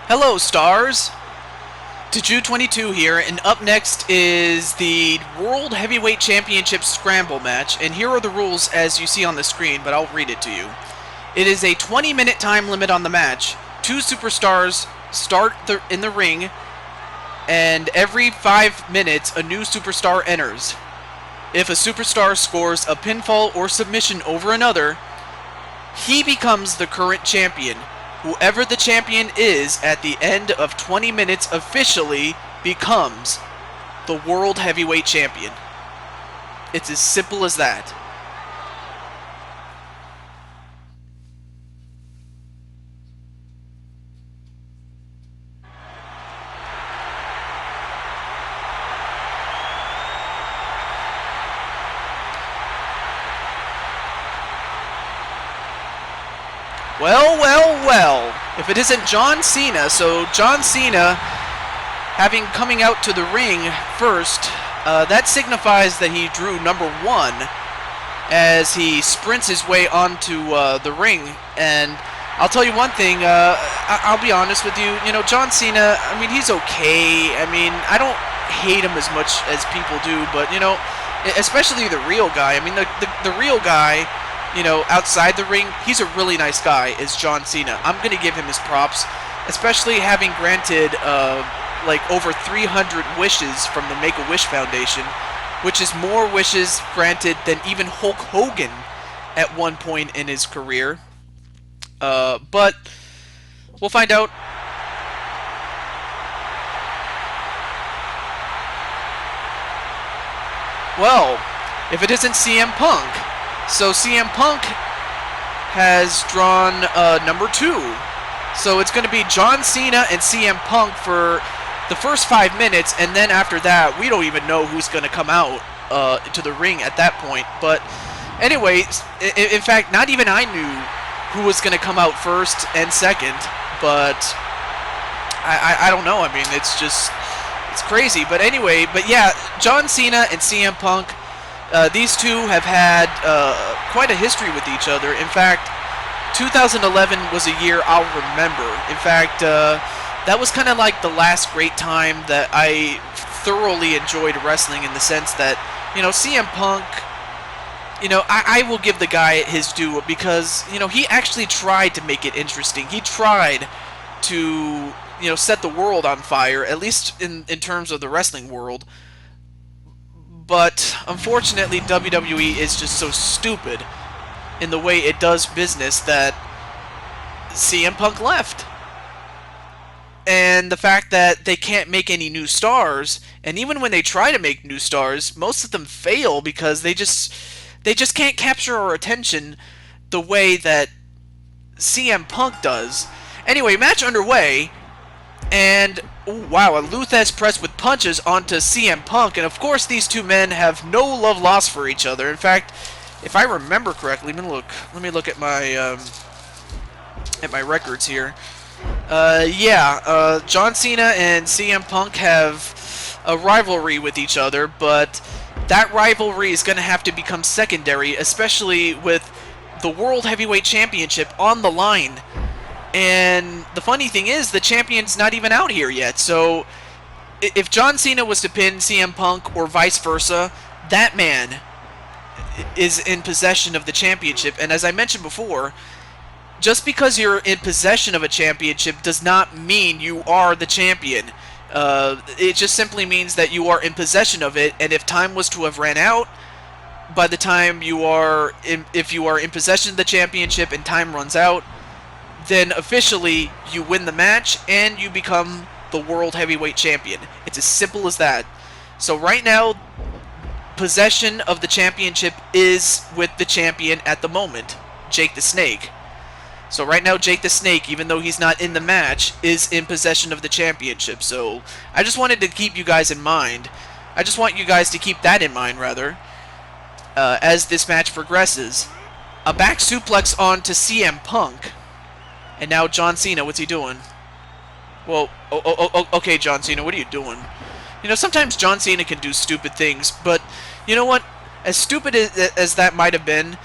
Hello, stars! Deju22 here, and up next is the World Heavyweight Championship Scramble match, and here are the rules as you see on the screen, but I'll read it to you. It is a 20-minute time limit on the match. 2 superstars start in the ring, and every 5 minutes a new superstar enters. If a superstar scores a pinfall or submission over another, he becomes the current champion. Whoever the champion is at the end of 20 minutes officially becomes the World Heavyweight Champion. It's as simple as that. Well, well, well. If it isn't John Cena, so John Cena, coming out to the ring first, that signifies that he drew number 1 as he sprints his way onto the ring. And I'll tell you one thing, I'll be honest with you, John Cena, I mean, he's okay. I mean, I don't hate him as much as people do, but, especially the real guy. I mean, the real guy, outside the ring, he's a really nice guy, is John Cena. I'm going to give him his props, especially having granted, like, over 300 wishes from the Make-A-Wish Foundation, which is more wishes granted than even Hulk Hogan at one point in his career. But we'll find out. Well, if it isn't CM Punk. So CM Punk has drawn number 2. So it's going to be John Cena and CM Punk for the first 5 minutes, and then after that, we don't even know who's going to come out to the ring at that point. But anyway, in fact, not even I knew who was going to come out first and second, but I don't know. I mean, it's crazy. But anyway, yeah, John Cena and CM Punk, these two have had quite a history with each other. In fact, 2011 was a year I'll remember. In fact, that was kind of like the last great time that I thoroughly enjoyed wrestling, in the sense that, CM Punk, I will give the guy his due, because, he actually tried to make it interesting. He tried to, set the world on fire, at least in terms of the wrestling world. But unfortunately, WWE is just so stupid in the way it does business that CM Punk left. And the fact that they can't make any new stars, and even when they try to make new stars, most of them fail because they just can't capture our attention the way that CM Punk does. Anyway, match underway, and ooh, wow, a Luthez press with punches onto CM Punk, and of course these two men have no love lost for each other. In fact, if I remember correctly, let me look at my records here. John Cena and CM Punk have a rivalry with each other, but that rivalry is going to have to become secondary, especially with the World Heavyweight Championship on the line. And the funny thing is, the champion's not even out here yet. So if John Cena was to pin CM Punk or vice versa, that man is in possession of the championship. And as I mentioned before, just because you're in possession of a championship does not mean you are the champion. It just simply means that you are in possession of it, and if time was to have ran out, by the time if you are in possession of the championship and time runs out, then officially you win the match and you become the World Heavyweight Champion. It's as simple as that. So right now, possession of the championship is with the champion at the moment, Jake the Snake. So right now, Jake the Snake, even though he's not in the match, is in possession of the championship. So I just wanted to keep you guys in mind. I just want you guys to keep that in mind, rather, as this match progresses. A back suplex onto CM Punk. And now John Cena, what's he doing? Well, okay, John Cena, what are you doing? Sometimes John Cena can do stupid things, but you know what? As stupid as that might have been,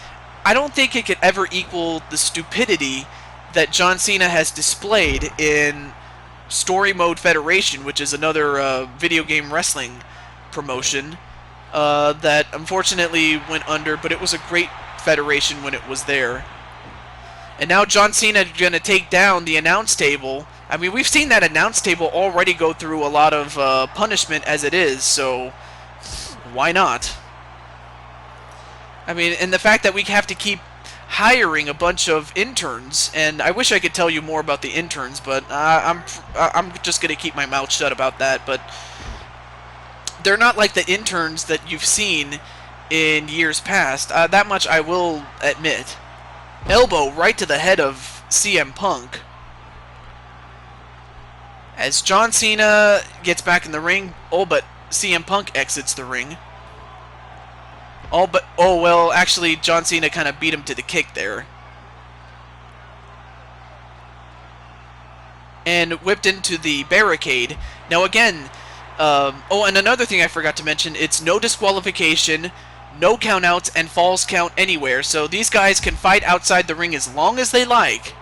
I don't think it could ever equal the stupidity that John Cena has displayed in Story Mode Federation, which is another video game wrestling promotion that unfortunately went under, but it was a great federation when it was there. And now John Cena is going to take down the announce table. I mean, we've seen that announce table already go through a lot of punishment as it is, so why not? I mean, and the fact that we have to keep hiring a bunch of interns, and I wish I could tell you more about the interns, but I'm just going to keep my mouth shut about that. But they're not like the interns that you've seen in years past. That much I will admit. Elbow right to the head of CM Punk. As John Cena gets back in the ring, but CM Punk exits the ring. Well, actually, John Cena kind of beat him to the kick there. And whipped into the barricade. Now again, and another thing I forgot to mention, it's no disqualification, no countouts, and falls count anywhere. So these guys can fight outside the ring as long as they like.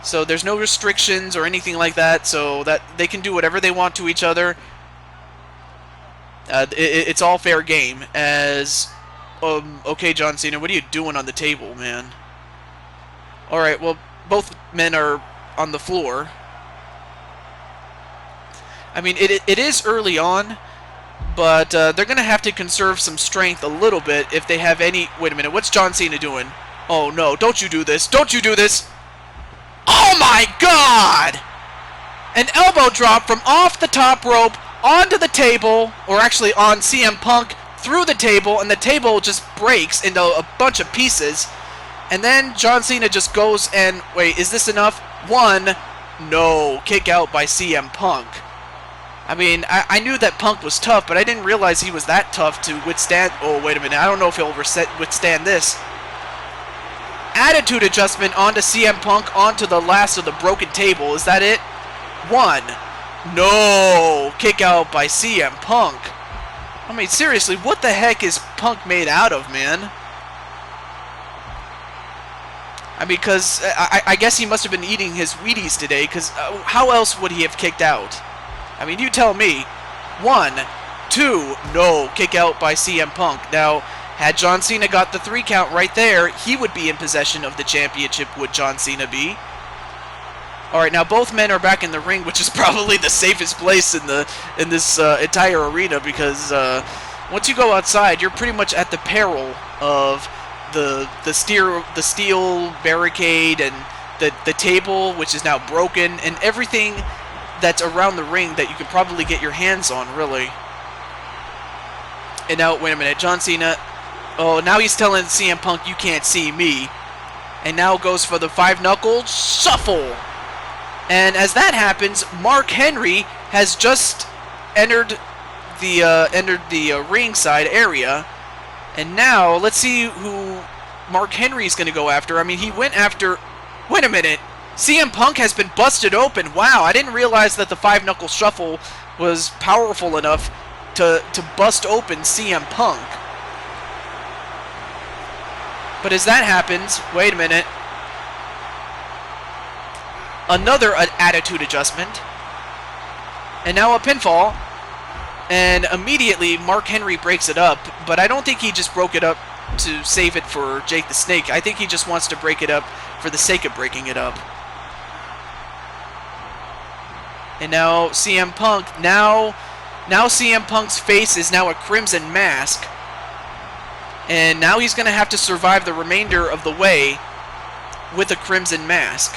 So there's no restrictions or anything like that, so that they can do whatever they want to each other. It's all fair game. As okay, John Cena, what are you doing on the table, man? Alright, well, both men are on the floor. I mean, it is early on, but they're going to have to conserve some strength a little bit if they have any... Wait a minute, what's John Cena doing? Oh, no, don't you do this. Don't you do this. Oh, my God! An elbow drop from off the top rope onto the table, or actually on CM Punk, through the table, and the table just breaks into a bunch of pieces. And then John Cena just goes and... Wait, is this enough? One. No. Kick out by CM Punk. I mean, I knew that Punk was tough, but I didn't realize he was that tough to withstand... Oh, wait a minute. I don't know if he'll withstand this. Attitude adjustment onto CM Punk, onto the last of the broken table. Is that it? One. No. Kick out by CM Punk. I mean, seriously, what the heck is Punk made out of, man? I mean, because I guess he must have been eating his Wheaties today, because how else would he have kicked out? I mean, you tell me. One, two, no. Kick out by CM Punk. Now, had John Cena got the 3 count right there, he would be in possession of the championship, would John Cena be? Alright, now both men are back in the ring, which is probably the safest place in this entire arena, because once you go outside, you're pretty much at the peril of the steel barricade and the table, which is now broken, and everything that's around the ring that you can probably get your hands on, really. And now, wait a minute, John Cena... Oh, now he's telling CM Punk, you can't see me. And now goes for the 5-knuckle shuffle. And as that happens, Mark Henry has just entered the ringside area. And now, let's see who Mark Henry's going to go after. I mean, he went after... Wait a minute. CM Punk has been busted open. Wow, I didn't realize that the 5-knuckle shuffle was powerful enough to bust open CM Punk. But as that happens, wait a minute. Another attitude adjustment. And now a pinfall. And immediately Mark Henry breaks it up. But I don't think he just broke it up to save it for Jake the Snake. I think he just wants to break it up for the sake of breaking it up. And now CM Punk, now CM Punk's face is now a crimson mask. And now he's going to have to survive the remainder of the way with a crimson mask.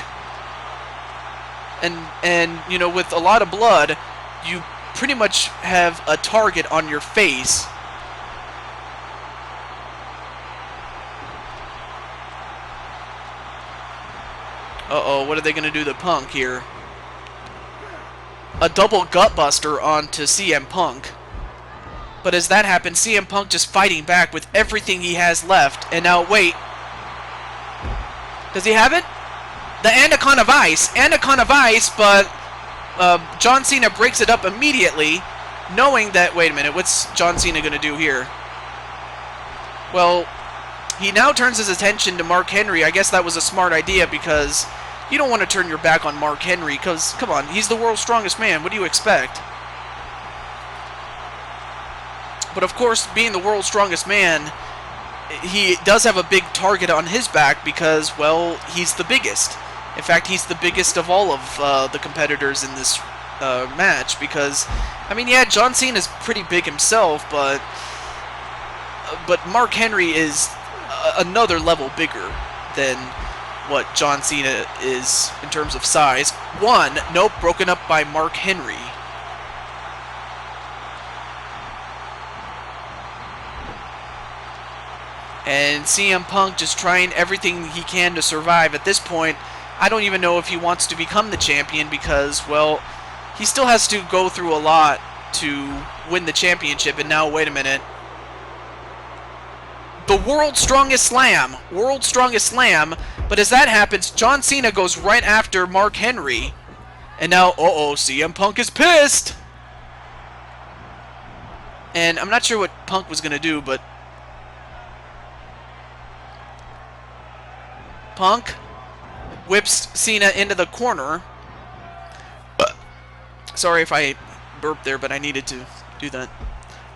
And you know, with a lot of blood, you pretty much have a target on your face. Uh-oh, what are they going to do to Punk here? A double gutbuster onto CM Punk. But as that happens, CM Punk just fighting back with everything he has left. And now, wait. Does he have it? The Anaconda of Ice. Anaconda of Ice, but John Cena breaks it up immediately, knowing that... Wait a minute, what's John Cena going to do here? Well, he now turns his attention to Mark Henry. I guess that was a smart idea, because You don't want to turn your back on Mark Henry because, come on, he's the world's strongest man. What do you expect? But of course, being the world's strongest man, he does have a big target on his back because, well, he's the biggest. In fact, he's the biggest of all of the competitors in this match because, I mean, yeah, John Cena is pretty big himself, but Mark Henry is another level bigger than what John Cena is in terms of size. One, nope, broken up by Mark Henry. And CM Punk just trying everything he can to survive. At this point, I don't even know if he wants to become the champion because, well, he still has to go through a lot to win the championship. And now, wait a minute. The World's Strongest Slam. World's Strongest Slam. But as that happens, John Cena goes right after Mark Henry. And now, uh-oh, CM Punk is pissed. And I'm not sure what Punk was going to do, but Punk whips Cena into the corner. Sorry if I burped there, but I needed to do that.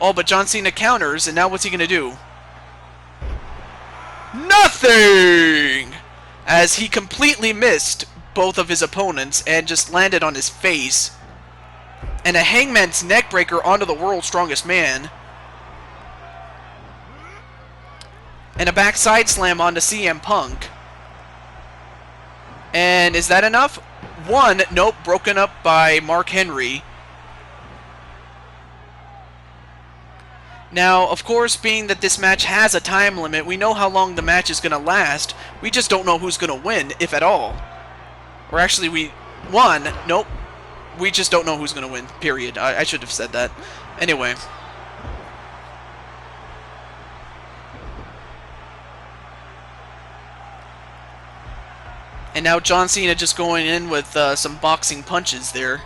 Oh, but John Cena counters, and now what's he going to do? Nothing! As he completely missed both of his opponents and just landed on his face. And a hangman's neckbreaker onto the world's strongest man. And a backside slam onto CM Punk. And is that enough? One, nope, broken up by Mark Henry. Now, of course, being that this match has a time limit, we know how long the match is going to last. We just don't know who's going to win, if at all. Or actually, nope. We just don't know who's going to win, period. I should have said that. Anyway. And now John Cena just going in with some boxing punches there.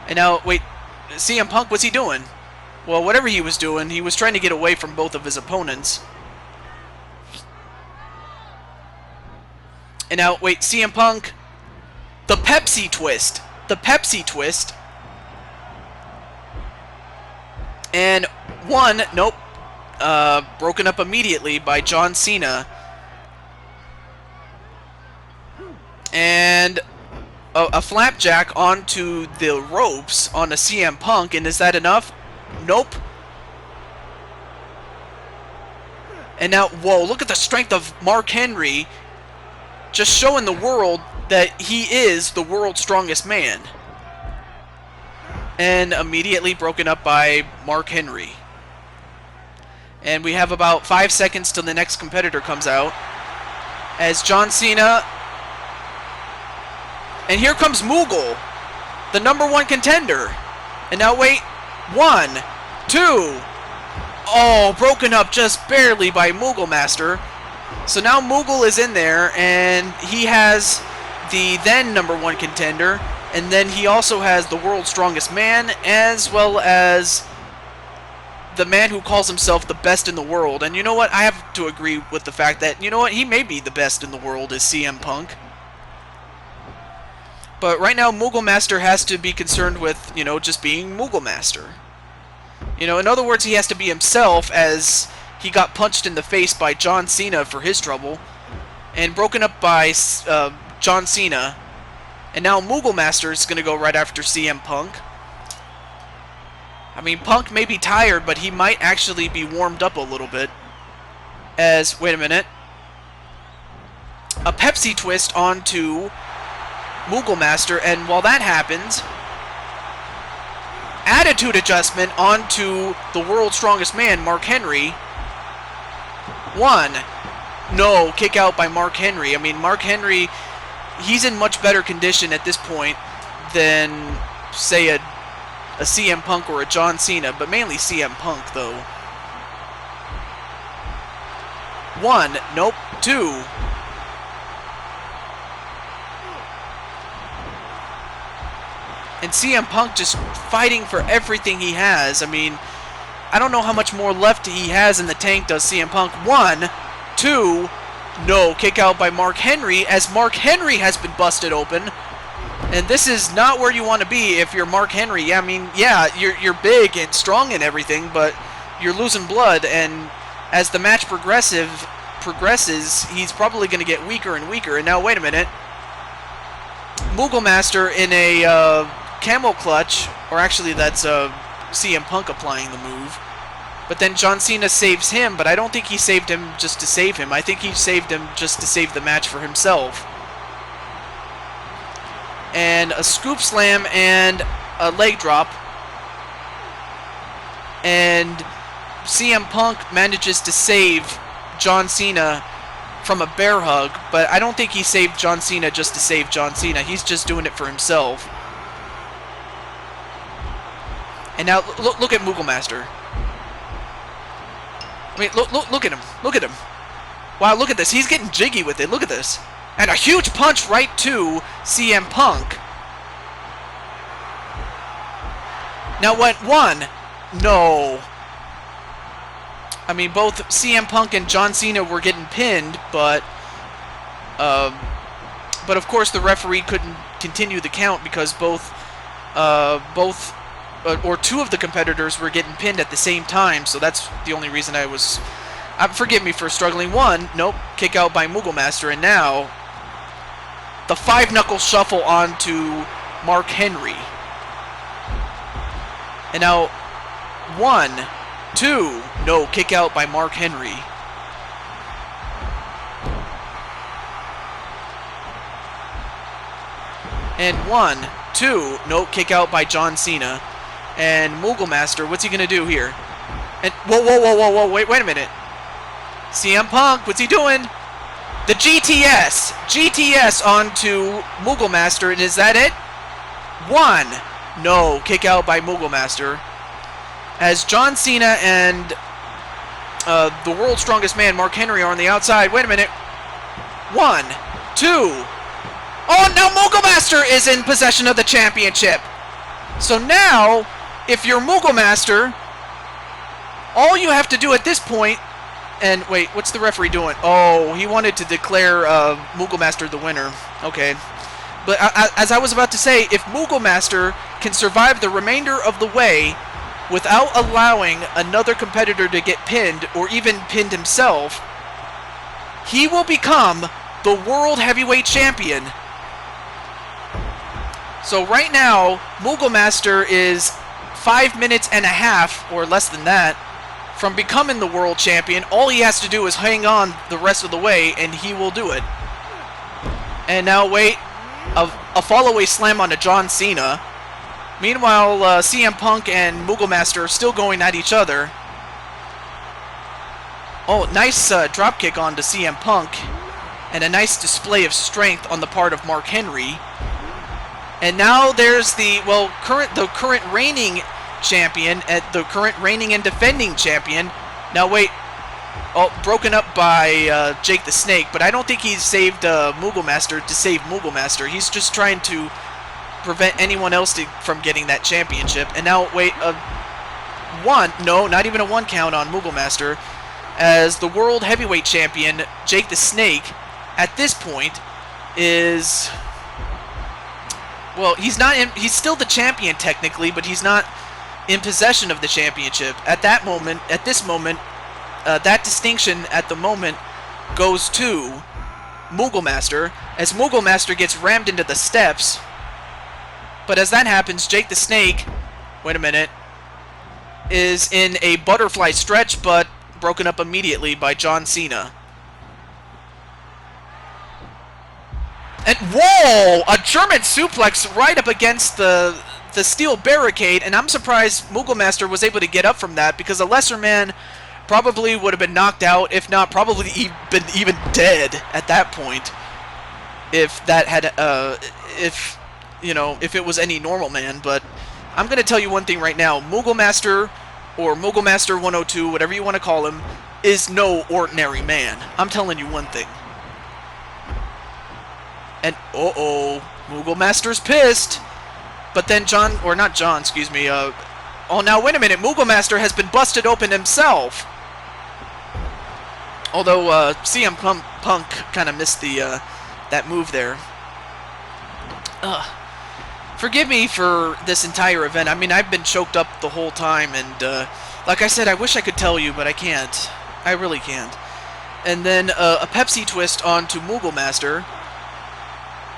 And now, wait, CM Punk, what's he doing? Well, whatever he was doing, he was trying to get away from both of his opponents. And now, wait, CM Punk, the Pepsi twist. The Pepsi twist. And one, nope, broken up immediately by John Cena. And a flapjack onto the ropes on a CM Punk, and is that enough? Nope. And now, whoa, look at the strength of Mark Henry, just showing the world that he is the world's strongest man. And immediately broken up by Mark Henry. And we have about 5 seconds till the next competitor comes out. As John Cena... And here comes Moogle, the #1 contender. And now wait, 1, 2. Oh, broken up just barely by Moogle Master. So now Moogle is in there, and he has the then #1 contender, and then he also has the world's strongest man, as well as the man who calls himself the best in the world. And you know what? I have to agree with the fact that, you know what? He may be the best in the world is CM Punk. But right now, Moogle Master has to be concerned with, you know, just being Moogle Master. You know, in other words, he has to be himself, as he got punched in the face by John Cena for his trouble, and broken up by John Cena. And now Moogle Master is going to go right after CM Punk. I mean, Punk may be tired, but he might actually be warmed up a little bit. As, wait a minute, a Pepsi twist onto Moogle Master, and while that happens, attitude adjustment onto the world's strongest man, Mark Henry. 1. No, kick out by Mark Henry. I mean, Mark Henry, he's in much better condition at this point than, say, a CM Punk or a John Cena, but mainly CM Punk, though. 1, nope, 2. And CM Punk just fighting for everything he has. I mean, I don't know how much more left he has in the tank, does CM Punk. 1, 2, No, kick out by Mark Henry, as Mark Henry has been busted open. And this is not where you want to be if you're Mark Henry. Yeah, I mean, yeah, you're big and strong and everything, but you're losing blood, and as the match progresses, he's probably going to get weaker and weaker. And now, wait a minute. Moogle Master in a camel clutch, or actually that's CM Punk applying the move. But then John Cena saves him, but I don't think he saved him just to save him. I think he saved him just to save the match for himself. And a scoop slam and a leg drop. And CM Punk manages to save John Cena from a bear hug, but I don't think he saved John Cena just to save John Cena. He's just doing it for himself. And now look at Moogle Master. I mean, look at him. Look at him. Wow, look at this. He's getting jiggy with it. Look at this. And a huge punch right to CM Punk. Now went one. No. I mean, both CM Punk and John Cena were getting pinned, but of course the referee couldn't continue the count because both or two of the competitors were getting pinned at the same time, so that's the only reason I was... forgive me for struggling. One, nope, kick out by Moogle Master, and now the 5-knuckle shuffle onto Mark Henry. And now 1, 2, no, kick out by Mark Henry. And 1, 2, no, kick out by John Cena. And Moogle Master, what's he gonna do here? And whoa, wait a minute. CM Punk, what's he doing? The GTS onto Moogle Master, and is that it? 1, no, kick out by Moogle Master. As John Cena and the world's strongest man, Mark Henry, are on the outside. Wait a minute. 1, 2. Oh, now Moogle Master is in possession of the championship. So now, if you're Moogle Master, all you have to do at this point... And wait, what's the referee doing? Oh, he wanted to declare Moogle Master the winner. Okay. But as I was about to say, if Moogle Master can survive the remainder of the way without allowing another competitor to get pinned, or even pinned himself, he will become the World Heavyweight Champion. So right now, Moogle Master is 5 minutes and a half, or less than that, from becoming the World Champion. All he has to do is hang on the rest of the way, and he will do it. And now wait, a follow-away slam onto John Cena. Meanwhile, CM Punk and Moogle Master are still going at each other. Oh, nice dropkick onto CM Punk. And a nice display of strength on the part of Mark Henry. And now there's the, well, current reigning champion, the current reigning and defending champion. Now wait, oh, broken up by Jake the Snake, but I don't think he's saved Moogle Master to save Moogle Master. He's just trying to prevent anyone else from getting that championship. And now wait, no, not even a 1 count on Moogle Master, as the World Heavyweight Champion Jake the Snake at this point is, well, he's not in, he's still the champion technically, but he's not in possession of the championship. At this moment, that distinction at the moment goes to Moogle Master, as Moogle Master gets rammed into the steps. But as that happens, Jake the Snake, wait a minute, is in a butterfly stretch, but broken up immediately by John Cena. And whoa! A German suplex right up against the steel barricade, and I'm surprised Moogle Master was able to get up from that, because a lesser man probably would have been knocked out, if not probably been even dead at that point, if that had, if it was any normal man. But I'm going to tell you one thing right now, Moogle Master, or Moogle Master 102, whatever you want to call him, is no ordinary man. I'm telling you one thing. And, Moogle Master's pissed. But then oh, now wait a minute, Moogle Master has been busted open himself. Although CM Punk kind of missed the that move there. Forgive me for this entire event. I mean, I've been choked up the whole time, and like I said, I wish I could tell you, but I can't. I really can't. And then a Pepsi twist onto Moogle Master.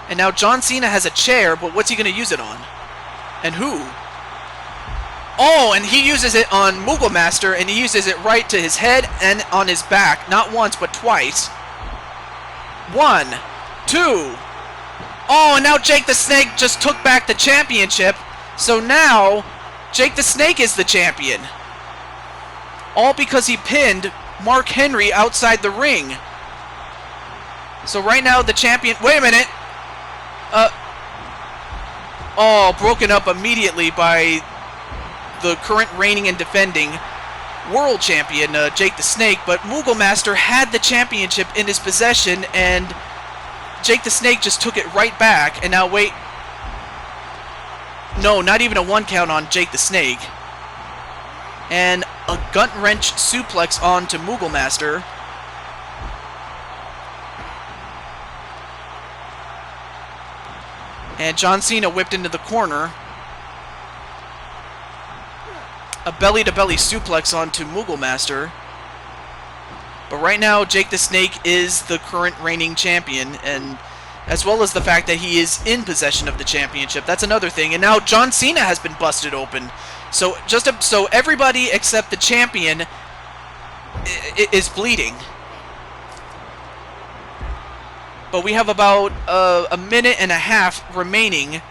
And now John Cena has a chair, but what's he going to use it on? And who? Oh, and he uses it on Moogle Master, and he uses it right to his head and on his back. Not once, but twice. 1, 2... Oh, and now Jake the Snake just took back the championship. So now, Jake the Snake is the champion. All because he pinned Mark Henry outside the ring. So right now, the champion... Wait a minute. Oh, broken up immediately by the current reigning and defending world champion, Jake the Snake. But Moogle Master had the championship in his possession, and Jake the Snake just took it right back, and now wait. No, not even a 1 count on Jake the Snake. And a gut wrench suplex onto Moogle Master. And John Cena whipped into the corner. A belly-to-belly suplex onto Moogle Master. But right now, Jake the Snake is the current reigning champion, and as well as the fact that he is in possession of the championship. That's another thing. And now John Cena has been busted open. So so everybody except the champion is bleeding. But we have about a minute and a half remaining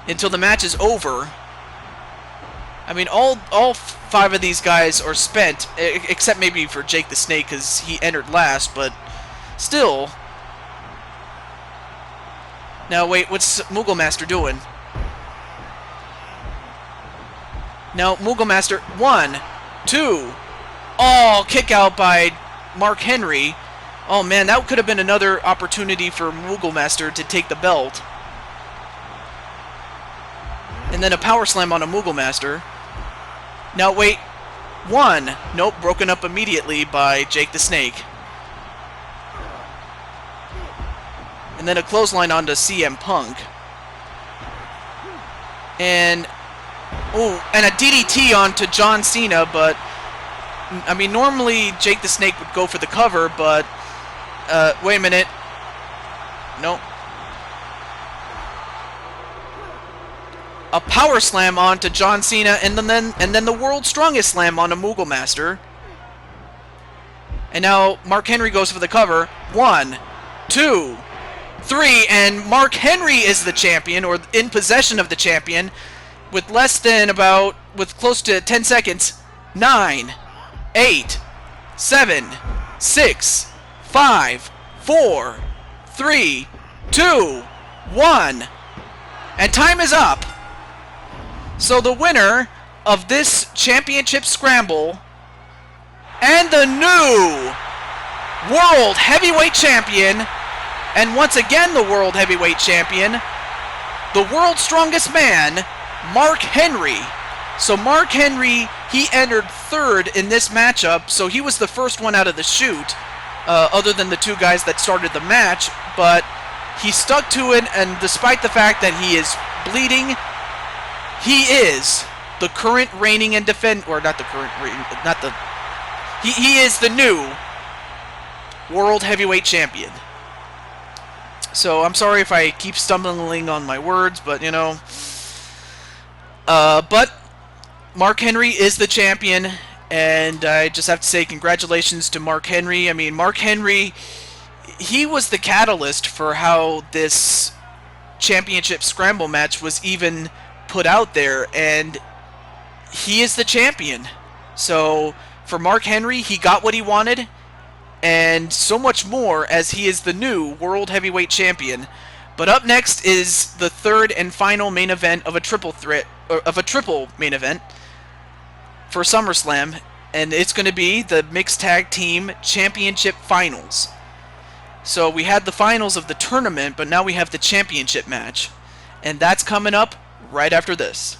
until the match is over. I mean, all 5 of these guys are spent, except maybe for Jake the Snake, because he entered last, but still. Now, wait, what's Moogle Master doing? Now, Moogle Master, 1, 2. Oh, kick out by Mark Henry. Oh, man, that could have been another opportunity for Moogle Master to take the belt. And then a power slam on a Moogle Master. Now, wait. 1. Nope, broken up immediately by Jake the Snake. And then a clothesline onto CM Punk. And, oh, and a DDT onto John Cena, but, I mean, normally Jake the Snake would go for the cover, but, wait a minute. Nope. A power slam onto John Cena, and then the world's strongest slam onto Moogle Master. And now Mark Henry goes for the cover. 1, 2, 3, and Mark Henry is the champion, or in possession of the champion, with with close to 10 seconds. 9, 8, 7, 6, 5, 4, 3, 2, 1, and time is up. So the winner of this championship scramble and the new World Heavyweight Champion, and once again the World Heavyweight Champion, the world's strongest man, Mark Henry. So Mark Henry, he entered 3rd in this matchup, so he was the first one out of the chute, other than the 2 guys that started the match, but he stuck to it, and despite the fact that he is bleeding, he is the current reigning and he is the new World Heavyweight Champion. So I'm sorry if I keep stumbling on my words, but you know. But Mark Henry is the champion, and I just have to say congratulations to Mark Henry. I mean, Mark Henry, he was the catalyst for how this championship scramble match was even put out there, and he is the champion. So for Mark Henry, he got what he wanted, and so much more, as he is the new World Heavyweight Champion. But up next is the 3rd and final main event of a triple main event for SummerSlam, and it's going to be the Mixed Tag Team Championship Finals. So we had the finals of the tournament, but now we have the championship match, and that's coming up right after this.